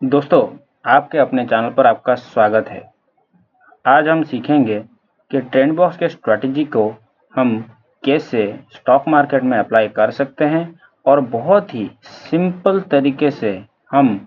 दोस्तों, आपके अपने चैनल पर आपका स्वागत है। आज हम सीखेंगे कि ट्रेंड बॉक्स के स्ट्रैटेजी को हम कैसे स्टॉक मार्केट में अप्लाई कर सकते हैं और बहुत ही सिंपल तरीके से हम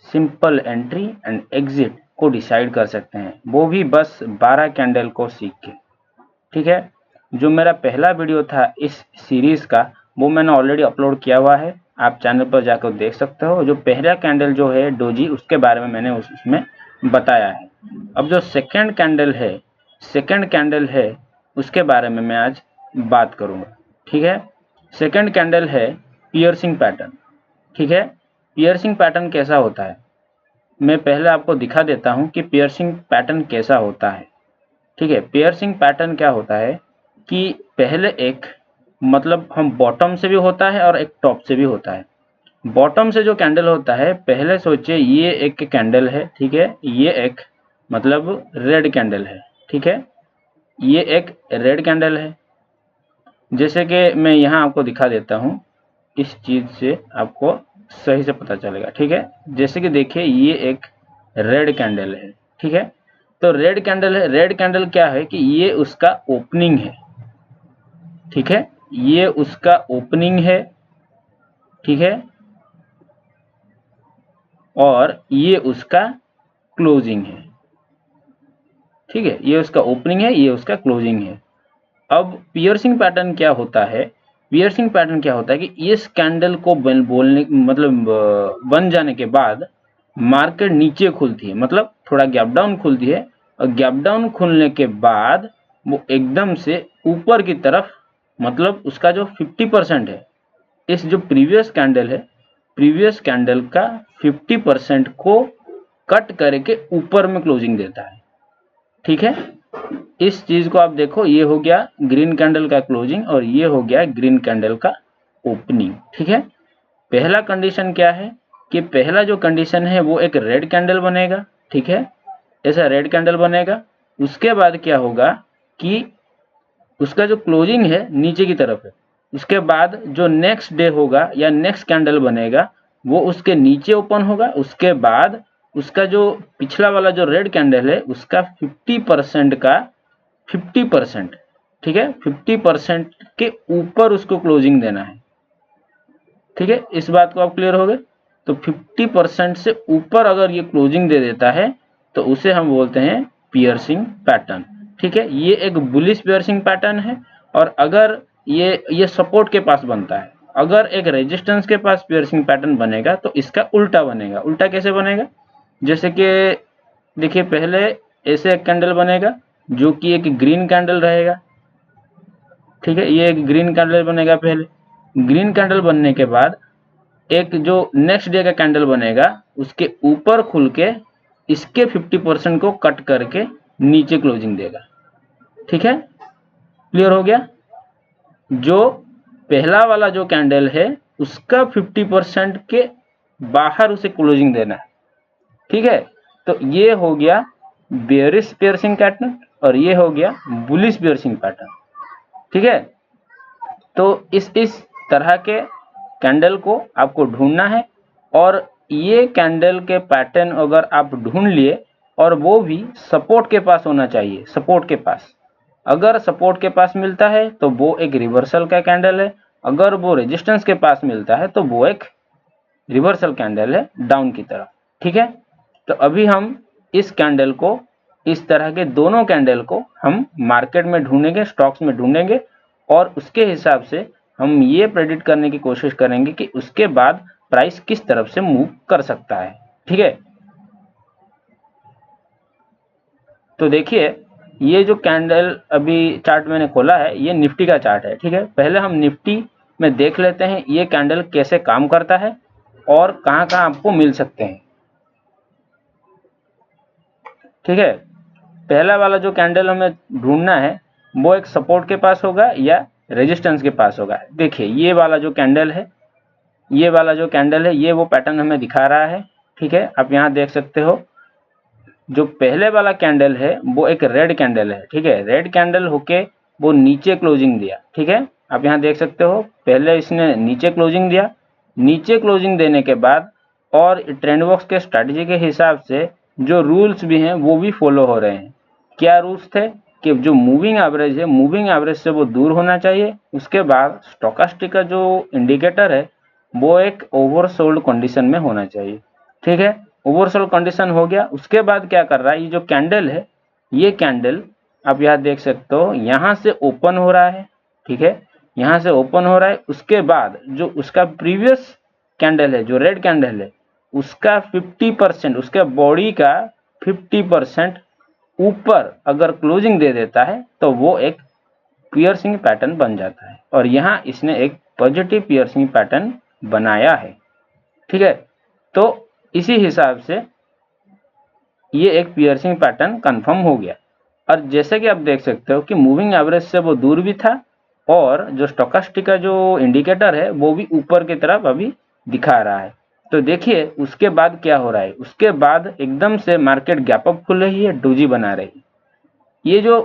सिंपल एंट्री एंड एग्जिट को डिसाइड कर सकते हैं, वो भी बस 12 कैंडल को सीख के। ठीक है, जो मेरा पहला वीडियो था इस सीरीज का वो मैंने ऑलरेडी अपलोड किया हुआ है, आप चैनल पर जाकर देख सकते हो। जो पहला कैंडल जो है डोजी, उसके बारे में मैंने उसमें बताया है। अब जो सेकंड कैंडल है उसके बारे में मैं आज बात करूंगा। ठीक है, सेकंड कैंडल है पियर्सिंग पैटर्न। ठीक है, पियर्सिंग पैटर्न कैसा होता है मैं पहले आपको दिखा देता हूं कि पियर्सिंग पैटर्न कैसा होता है। ठीक है, पियर्सिंग पैटर्न क्या होता है कि पहले एक मतलब हम बॉटम से भी होता है और एक टॉप से भी होता है। बॉटम से जो कैंडल होता है, पहले सोचिए ये एक कैंडल है। ठीक है, ये एक मतलब रेड कैंडल है। ठीक है, ये एक रेड कैंडल है। जैसे कि मैं यहाँ आपको दिखा देता हूँ, इस चीज से आपको सही से पता चलेगा। ठीक है, जैसे कि देखिए ये एक रेड कैंडल है। ठीक है, तो रेड कैंडल है। रेड कैंडल क्या है कि ये उसका ओपनिंग है। ठीक है, ये उसका ओपनिंग है। ठीक है, और ये उसका क्लोजिंग है। ठीक है, ये उसका ओपनिंग है, ये उसका क्लोजिंग है। अब पियर्सिंग पैटर्न क्या होता है? पियर्सिंग पैटर्न क्या होता है कि इस कैंडल को बोलने मतलब बन जाने के बाद मार्केट नीचे खुलती है, मतलब थोड़ा गैप डाउन खुलती है, और गैप डाउन खुलने के बाद वो एकदम से ऊपर की तरफ, मतलब उसका जो 50% है, इस जो प्रीवियस कैंडल का 50% को कट करके ऊपर में क्लोजिंग देता है। ठीक है, इस चीज को आप देखो, ये हो गया ग्रीन कैंडल का क्लोजिंग और ये हो गया ग्रीन कैंडल का ओपनिंग। ठीक है, पहला कंडीशन क्या है कि पहला जो कंडीशन है वो एक रेड कैंडल बनेगा। ठीक है, ऐसा रेड कैंडल बनेगा। उसके बाद क्या होगा कि उसका जो क्लोजिंग है नीचे की तरफ है। उसके बाद जो नेक्स्ट डे होगा या नेक्स्ट कैंडल बनेगा वो उसके नीचे ओपन होगा। उसके बाद उसका जो पिछला वाला जो रेड कैंडल है उसका 50% का 50%, ठीक है, 50% के ऊपर उसको क्लोजिंग देना है। ठीक है, इस बात को आप क्लियर हो गए? तो 50% से ऊपर अगर ये क्लोजिंग दे देता है तो उसे हम बोलते हैं पियर्सिंग पैटर्न। ठीक है, ये एक बुलिश पियर्सिंग पैटर्न है। और अगर ये सपोर्ट के पास बनता है, अगर एक रेजिस्टेंस के पास पियर्सिंग पैटर्न बनेगा तो इसका उल्टा बनेगा। उल्टा कैसे बनेगा? जैसे कि देखिए, पहले ऐसे एक कैंडल बनेगा जो कि एक ग्रीन कैंडल रहेगा। ठीक है, ये एक ग्रीन कैंडल बनेगा। पहले ग्रीन कैंडल बनने के बाद एक जो नेक्स्ट डे का कैंडल बनेगा उसके ऊपर खुल के इसके 50% को कट करके नीचे क्लोजिंग देगा। ठीक है, क्लियर हो गया? जो पहला वाला जो कैंडल है उसका 50% के बाहर उसे क्लोजिंग देना है। ठीक है, तो ये हो गया बेयरिश पियर्सिंग पैटर्न और ये हो गया बुलिश पियर्सिंग पैटर्न। ठीक है, तो इस तरह के कैंडल को आपको ढूंढना है। और ये कैंडल के पैटर्न अगर आप ढूंढ लिए और वो भी सपोर्ट के पास होना चाहिए। सपोर्ट के पास, अगर सपोर्ट के पास मिलता है तो वो एक रिवर्सल का कैंडल है। अगर वो रेजिस्टेंस के पास मिलता है तो वो एक रिवर्सल कैंडल है डाउन की तरफ। ठीक है, तो अभी हम इस कैंडल को, इस तरह के दोनों कैंडल को हम मार्केट में ढूंढेंगे, स्टॉक्स में ढूंढेंगे, और उसके हिसाब से हम ये प्रेडिक्ट करने की कोशिश करेंगे कि उसके बाद प्राइस किस तरफ से मूव कर सकता है। ठीक है, तो देखिए ये जो कैंडल अभी चार्ट मैंने खोला है ये निफ्टी का चार्ट है। ठीक है, पहले हम निफ्टी में देख लेते हैं ये कैंडल कैसे काम करता है और कहां कहां आपको मिल सकते हैं। ठीक है, पहला वाला जो कैंडल हमें ढूंढना है वो एक सपोर्ट के पास होगा या रेजिस्टेंस के पास होगा। देखिए ये वाला जो कैंडल है, ये वाला जो कैंडल है ये वो पैटर्न हमें दिखा रहा है। ठीक है, आप यहाँ देख सकते हो जो पहले वाला कैंडल है वो एक रेड कैंडल है। ठीक है, रेड कैंडल होके वो नीचे क्लोजिंग दिया। ठीक है, आप यहाँ देख सकते हो पहले इसने नीचे क्लोजिंग दिया। नीचे क्लोजिंग देने के बाद और ट्रेंडबॉक्स के स्ट्रैटेजी के हिसाब से जो रूल्स भी हैं वो भी फॉलो हो रहे हैं। क्या रूल्स थे कि जो मूविंग एवरेज है, मूविंग एवरेज से वो दूर होना चाहिए। उसके बाद स्टोकास्टिक का जो इंडिकेटर है वो एक ओवरसोल्ड कंडीशन में होना चाहिए। ठीक है, ओवरसोल्ड कंडीशन हो गया। उसके बाद क्या कर रहा है, ये जो कैंडल है, ये कैंडल आप यहाँ देख सकते हो, यहाँ से ओपन हो रहा है। ठीक है, यहाँ से ओपन हो रहा है। उसके बाद जो उसका प्रीवियस कैंडल है, जो रेड कैंडल है, उसका 50%, उसके बॉडी का 50% ऊपर अगर क्लोजिंग दे देता है तो वो एक पियर्सिंग पैटर्न बन जाता है। और यहाँ इसने एक पॉजिटिव पियर्सिंग पैटर्न बनाया है। ठीक है, तो इसी हिसाब से ये एक पियर्सिंग पैटर्न कंफर्म हो गया। और जैसे कि आप देख सकते हो कि मूविंग एवरेज से वो दूर भी था और जो स्टोकास्टिक का जो इंडिकेटर है वो भी ऊपर की तरफ अभी दिखा रहा है। तो देखिए उसके बाद क्या हो रहा है, उसके बाद एकदम से मार्केट गैप अप खुल रही है, डोजी बना रही है। ये जो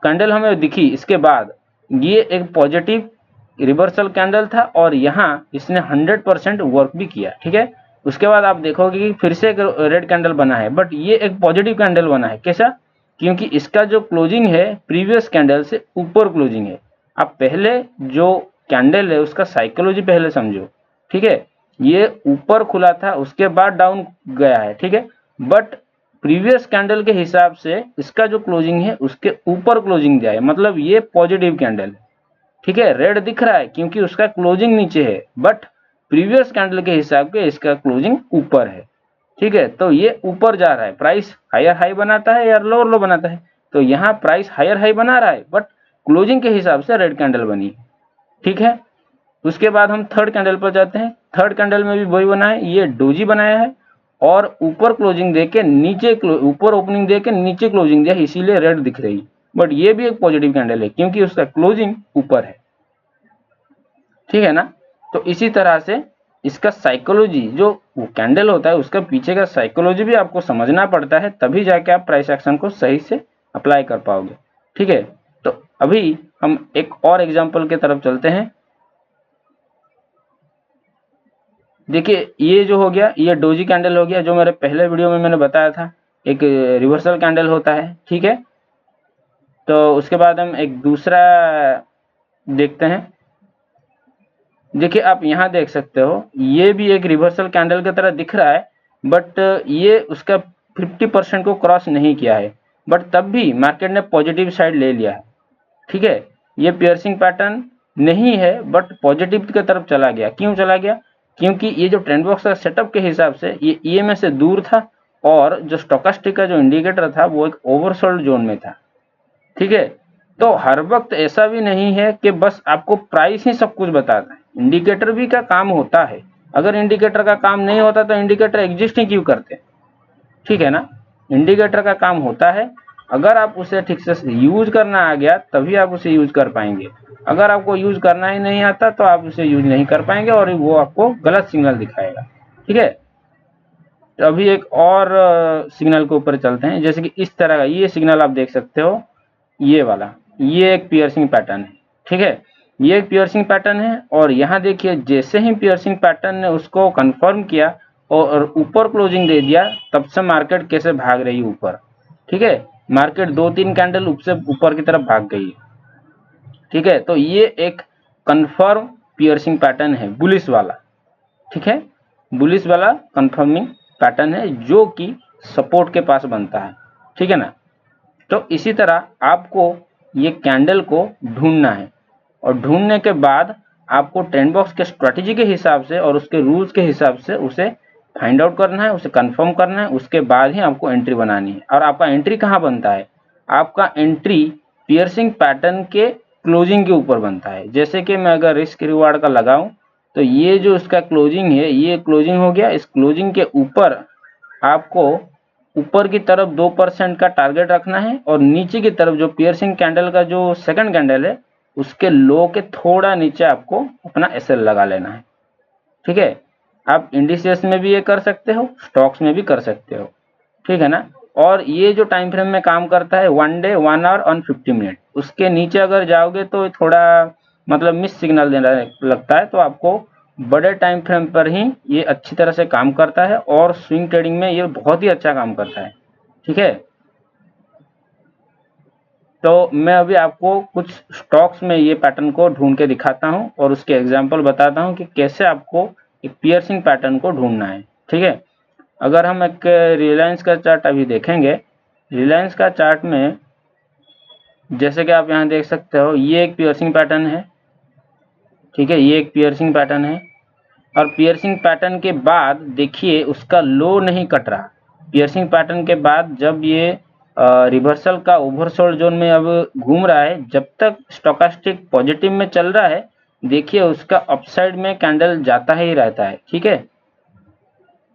कैंडल हमें दिखी, इसके बाद ये एक पॉजिटिव रिवर्सल कैंडल था और यहाँ इसने 100% वर्क भी किया। ठीक है, उसके बाद आप देखोगे कि फिर से एक रेड कैंडल बना है, बट ये एक पॉजिटिव कैंडल बना है। कैसा? क्योंकि इसका जो क्लोजिंग है प्रीवियस कैंडल से ऊपर क्लोजिंग है। आप पहले जो कैंडल है उसका साइकोलॉजी पहले समझो। ठीक है, ये ऊपर खुला था, उसके बाद डाउन गया है। ठीक है, बट प्रीवियस कैंडल के हिसाब से इसका जो क्लोजिंग है उसके ऊपर क्लोजिंग दिया है, मतलब ये पॉजिटिव कैंडल है। ठीक है, रेड दिख रहा है क्योंकि उसका क्लोजिंग नीचे है, बट प्रीवियस कैंडल के हिसाब से इसका क्लोजिंग ऊपर है। ठीक है, तो ये ऊपर जा रहा है। प्राइस हायर हाई बनाता है या लोअर लो बनाता है, तो यहाँ प्राइस हायर हाई बना रहा है, बट क्लोजिंग के हिसाब से रेड कैंडल बनी है। ठीक है, उसके बाद हम थर्ड कैंडल पर जाते हैं। थर्ड कैंडल में भी वही बना है, ये डोजी बनाया है और ऊपर क्लोजिंग देके नीचे, ऊपर ओपनिंग देके नीचे क्लोजिंग दिया, इसीलिए रेड दिख रही है। बट ये भी एक पॉजिटिव कैंडल है क्योंकि उसका क्लोजिंग ऊपर है। ठीक है ना, तो इसी तरह से इसका साइकोलॉजी, जो वो कैंडल होता है उसका पीछे का साइकोलॉजी भी आपको समझना पड़ता है, तभी जाके आप प्राइस एक्शन को सही से अप्लाई कर पाओगे। ठीक है, तो अभी हम एक और एग्जांपल की तरफ चलते हैं। देखिए ये जो हो गया, ये डोजी कैंडल हो गया, जो मेरे पहले वीडियो में मैंने बताया था एक रिवर्सल कैंडल होता है। ठीक है, तो उसके बाद हम एक दूसरा देखते हैं। देखिए आप यहाँ देख सकते हो, ये भी एक रिवर्सल कैंडल की तरह दिख रहा है, बट ये उसका 50% को क्रॉस नहीं किया है, बट तब भी मार्केट ने पॉजिटिव साइड ले लिया है। ठीक है, ये पियर्सिंग पैटर्न नहीं है बट पॉजिटिव की तरफ चला गया। क्यों चला गया? क्योंकि ये जो ट्रेंड बॉक्स का सेटअप के हिसाब से ये ईएमए से दूर था और जो स्टोकास्टिक का जो इंडिकेटर था वो एक ओवरसोल्ड जोन में था। ठीक है, तो हर वक्त ऐसा भी नहीं है कि बस आपको प्राइस ही सब कुछ बताता है, इंडिकेटर भी का काम होता है। अगर इंडिकेटर का काम नहीं होता तो इंडिकेटर एग्जिस्ट ही क्यों करते? ठीक है ना, इंडिकेटर का काम होता है, अगर आप उसे ठीक से यूज करना आ गया तभी आप उसे यूज कर पाएंगे। अगर आपको यूज करना ही नहीं आता तो आप उसे यूज नहीं कर पाएंगे और वो आपको गलत सिग्नल दिखाएगा। ठीक है, तो अभी एक और सिग्नल के ऊपर चलते हैं। जैसे कि इस तरह का ये सिग्नल आप देख सकते हो, ये वाला, ये एक पियर्सिंग पैटर्न है। ठीक है, ये एक पियर्सिंग पैटर्न है और यहाँ देखिए जैसे ही पियर्सिंग पैटर्न ने उसको कंफर्म किया और ऊपर क्लोजिंग दे दिया, तब से मार्केट कैसे भाग रही है ऊपर। ठीक है, मार्केट 2-3 कैंडल ऊपर की तरफ भाग गई है। ठीक है, तो ये एक कंफर्म पियर्सिंग पैटर्न है, बुलिश वाला। ठीक है, बुलिश वाला कंफर्मिंग पैटर्न है जो कि सपोर्ट के पास बनता है। ठीक है ना, तो इसी तरह आपको ये कैंडल को ढूंढना है और ढूंढने के बाद आपको ट्रेंड बॉक्स के स्ट्रेटेजी के हिसाब से और उसके रूल्स के हिसाब से उसे फाइंड आउट करना है, उसे कंफर्म करना है। उसके बाद ही आपको एंट्री बनानी है। और आपका एंट्री कहाँ बनता है? आपका एंट्री पियर्सिंग पैटर्न के क्लोजिंग के ऊपर बनता है। जैसे कि मैं अगर रिस्क रिवार्ड का लगाऊं तो ये जो इसका क्लोजिंग है, ये क्लोजिंग हो गया। इस क्लोजिंग के ऊपर आपको ऊपर की तरफ 2% का टारगेट रखना है और नीचे की तरफ जो पियर्सिंग कैंडल का जो सेकंड कैंडल है उसके लो के थोड़ा नीचे आपको अपना एसएल लगा लेना है। ठीक है, आप इंडिसेस में भी ये कर सकते हो, स्टॉक्स में भी कर सकते हो। ठीक है ना, और ये जो टाइम फ्रेम में काम करता है 1 डे 1 आवर और 50 मिनट, उसके नीचे अगर जाओगे तो थोड़ा मतलब मिस सिग्नल देने लगता है, तो आपको बड़े टाइम फ्रेम पर ही ये अच्छी तरह से काम करता है और स्विंग ट्रेडिंग में ये बहुत ही अच्छा काम करता है। ठीक है, तो मैं अभी आपको कुछ स्टॉक्स में ये पैटर्न को ढूंढ के दिखाता हूं और उसके एग्जांपल बताता हूं कि कैसे आपको एक पियर्सिंग पैटर्न को ढूंढना है। ठीक है, अगर हम एक रिलायंस का चार्ट अभी देखेंगे, रिलायंस का चार्ट में जैसे कि आप यहाँ देख सकते हो, ये एक पियर्सिंग पैटर्न है। ठीक है, ये एक पियर्सिंग पैटर्न है और पियर्सिंग पैटर्न के बाद देखिए उसका लो नहीं कट रहा। पियर्सिंग पैटर्न के बाद जब ये रिवर्सल का ओवरसोल्ड जोन में अब घूम रहा है, जब तक स्टोकास्टिक पॉजिटिव में चल रहा है, देखिए उसका अपसाइड में कैंडल जाता ही रहता है। ठीक है,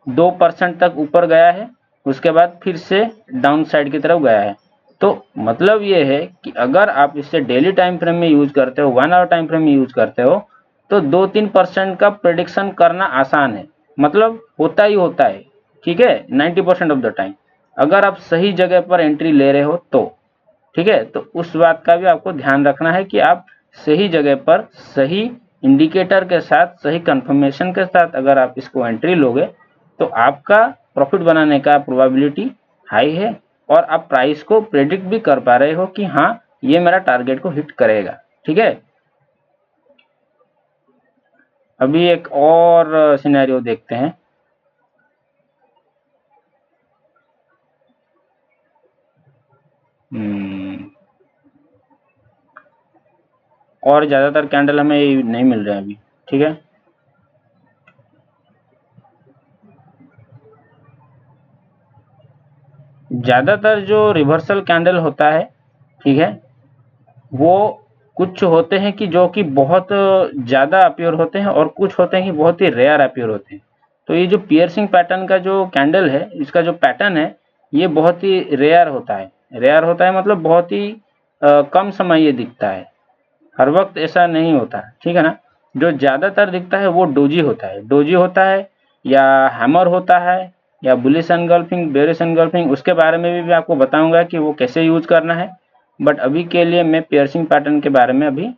2% तक ऊपर गया है, उसके बाद फिर से डाउन साइड की तरफ गया है। तो मतलब ये है कि अगर आप इसे डेली टाइम फ्रेम में यूज करते हो, 1 आवर टाइम फ्रेम में यूज करते हो, तो 2-3% का प्रेडिक्शन करना आसान है, मतलब होता ही होता है। ठीक है, 90% ऑफ द टाइम अगर आप सही जगह पर एंट्री ले रहे हो तो। ठीक है, तो उस बात का भी आपको ध्यान रखना है कि आप सही जगह पर सही इंडिकेटर के साथ, सही कंफर्मेशन के साथ अगर आप इसको एंट्री लोगे तो आपका प्रॉफिट बनाने का प्रोबेबिलिटी हाई है और आप प्राइस को प्रेडिक्ट भी कर पा रहे हो कि हाँ ये मेरा टारगेट को हिट करेगा। ठीक है, अभी एक और सिनेरियो देखते हैं। और ज्यादातर कैंडल हमें नहीं मिल रहे हैं अभी। ठीक है, ज्यादातर जो रिवर्सल कैंडल होता है, ठीक है, वो कुछ होते हैं कि जो कि बहुत ज्यादा अपीयर होते हैं और कुछ होते हैं कि बहुत ही रेयर अपीयर होते हैं। तो ये जो पियर्सिंग पैटर्न का जो कैंडल है, इसका जो पैटर्न है, ये बहुत ही रेयर होता है। रेयर होता है मतलब बहुत ही कम समय ये दिखता है, हर वक्त ऐसा नहीं होता। ठीक है ना, जो ज्यादातर दिखता है वो डोजी होता है। डोजी होता है या हैमर होता है या बुलिश एनगल्फिंग, बेरिश एनगल्फिंग, उसके बारे में भी मैं आपको बताऊंगा कि वो कैसे यूज करना है। बट अभी के लिए मैं पियर्सिंग पैटर्न के बारे में अभी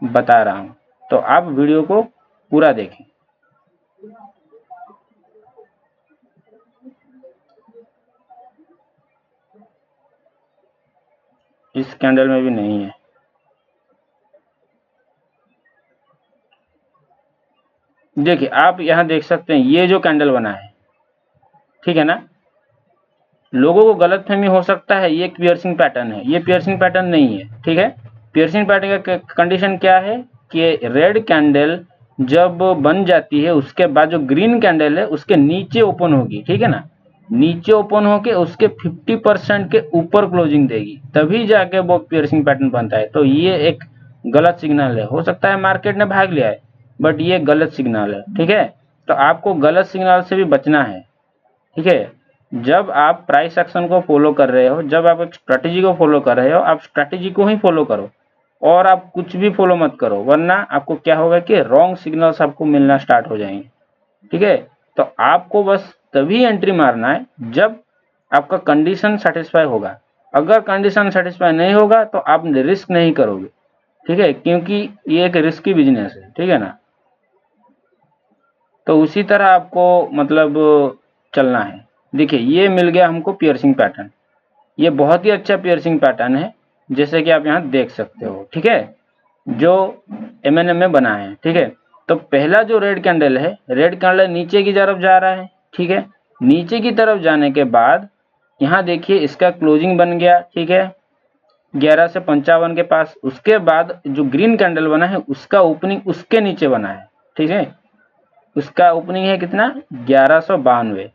बता रहा हूं, तो आप वीडियो को पूरा देखें। इस कैंडल में भी नहीं है। देखिए आप यहां देख सकते हैं ये जो कैंडल बना है, ठीक है ना, लोगों को गलतफहमी हो सकता है ये पियर्सिंग पैटर्न है, ये पियर्सिंग पैटर्न नहीं है। ठीक है, पियर्सिंग पैटर्न का कंडीशन क्या है कि रेड कैंडल जब बन जाती है उसके बाद जो ग्रीन कैंडल है उसके नीचे ओपन होगी। ठीक है ना, नीचे ओपन होके उसके 50% के ऊपर क्लोजिंग देगी, तभी जाके वो पियर्सिंग पैटर्न बनता है। तो ये एक गलत सिग्नल है। हो सकता है मार्केट ने भाग लिया है, बट ये गलत सिग्नल है। ठीक है, तो आपको गलत सिग्नल से भी बचना है। ठीक है, जब आप प्राइस एक्शन को फॉलो कर रहे हो, जब आप एक स्ट्रेटेजी को फॉलो कर रहे हो, आप स्ट्रेटेजी को ही फॉलो करो और आप कुछ भी फॉलो मत करो, वरना आपको क्या होगा कि रॉन्ग सिग्नल्स आपको मिलना स्टार्ट हो जाएंगे। ठीक है, तो आपको बस तभी एंट्री मारना है जब आपका कंडीशन सेटिस्फाई होगा। अगर कंडीशन सेटिस्फाई नहीं होगा तो आप रिस्क नहीं करोगे। ठीक है, क्योंकि ये एक रिस्की बिजनेस है। ठीक है ना, तो उसी तरह आपको मतलब चलना है। देखिए ये मिल गया हमको पियर्सिंग पैटर्न, ये बहुत ही अच्छा पियर्सिंग पैटर्न है, जैसे कि आप यहाँ देख सकते हो। ठीक है, जो एमएनएम में बना है। ठीक है, तो पहला जो रेड कैंडल है, रेड कैंडल नीचे की तरफ जा रहा है। ठीक है, नीचे की तरफ जाने के बाद यहाँ देखिए इसका क्लोजिंग बन गया। ठीक है, 11 से 55 के पास। उसके बाद जो ग्रीन कैंडल बना है उसका ओपनिंग उसके नीचे बना है। ठीक है, उसका ओपनिंग है कितना, 1192।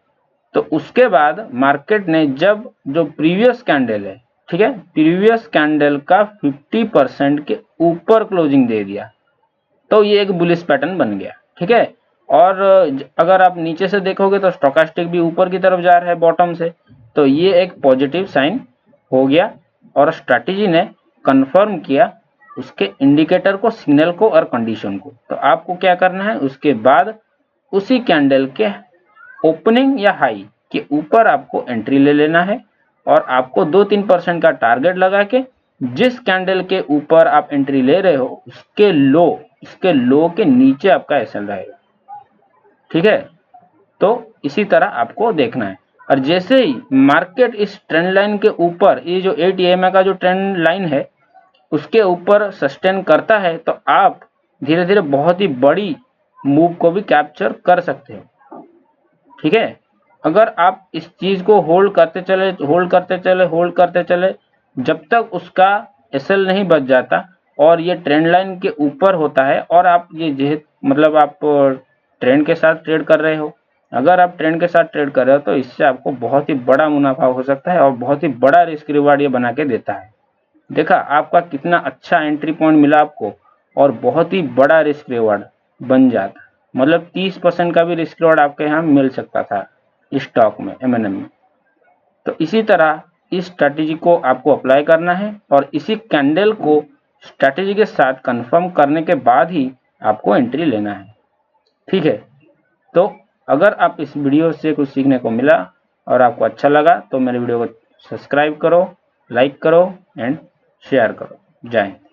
तो उसके बाद मार्केट ने जब जो प्रीवियस कैंडल है, ठीक है, प्रीवियस कैंडल का 50% के ऊपर क्लोजिंग दे दिया, तो ये एक बुलिश पैटर्न बन गया। ठीक है, और अगर आप नीचे से देखोगे तो स्टोकास्टिक भी ऊपर की तरफ जा रहा है बॉटम से, तो ये एक पॉजिटिव साइन हो गया और स्ट्रैटेजी ने कंफर्म किया उसके इंडिकेटर को, सिग्नल को और कंडीशन को। तो आपको क्या करना है, उसके बाद उसी कैंडल के ओपनिंग या हाई के ऊपर आपको एंट्री ले लेना है और आपको 2-3% का टारगेट लगा के जिस कैंडल के ऊपर आप एंट्री ले रहे हो उसके लो के नीचे आपका एसएल रहेगा। ठीक है, तो इसी तरह आपको देखना है। और जैसे ही मार्केट इस ट्रेंड लाइन के ऊपर, ये जो 8 EMA का जो ट्रेंड लाइन है उसके ऊपर सस्टेन करता है, तो आप धीरे धीरे बहुत ही बड़ी मूव को भी कैप्चर कर सकते हो। ठीक है, अगर आप इस चीज को होल्ड करते चले जब तक उसका SL नहीं बच जाता और ये ट्रेंड लाइन के ऊपर होता है, और आप ये मतलब आप ट्रेंड के साथ ट्रेड कर रहे हो, अगर आप ट्रेंड के साथ ट्रेड कर रहे हो तो इससे आपको बहुत ही बड़ा मुनाफा हो सकता है और बहुत ही बड़ा रिस्क रिवार्ड ये बना के देता है। देखा आपका कितना अच्छा एंट्री पॉइंट मिला आपको, और बहुत ही बड़ा रिस्क रिवार्ड बन जाता, मतलब 30% का भी रिस्क रिवार्ड आपके यहाँ मिल सकता था स्टॉक में, M&M में। तो इसी तरह इस स्ट्रैटेजी को आपको अप्लाई करना है और इसी कैंडल को स्ट्रैटेजी के साथ कंफर्म करने के बाद ही आपको एंट्री लेना है। ठीक है, तो अगर आप इस वीडियो से कुछ सीखने को मिला और आपको अच्छा लगा तो मेरे वीडियो को सब्सक्राइब करो, लाइक करो एंड शेयर करो। जय हिंद।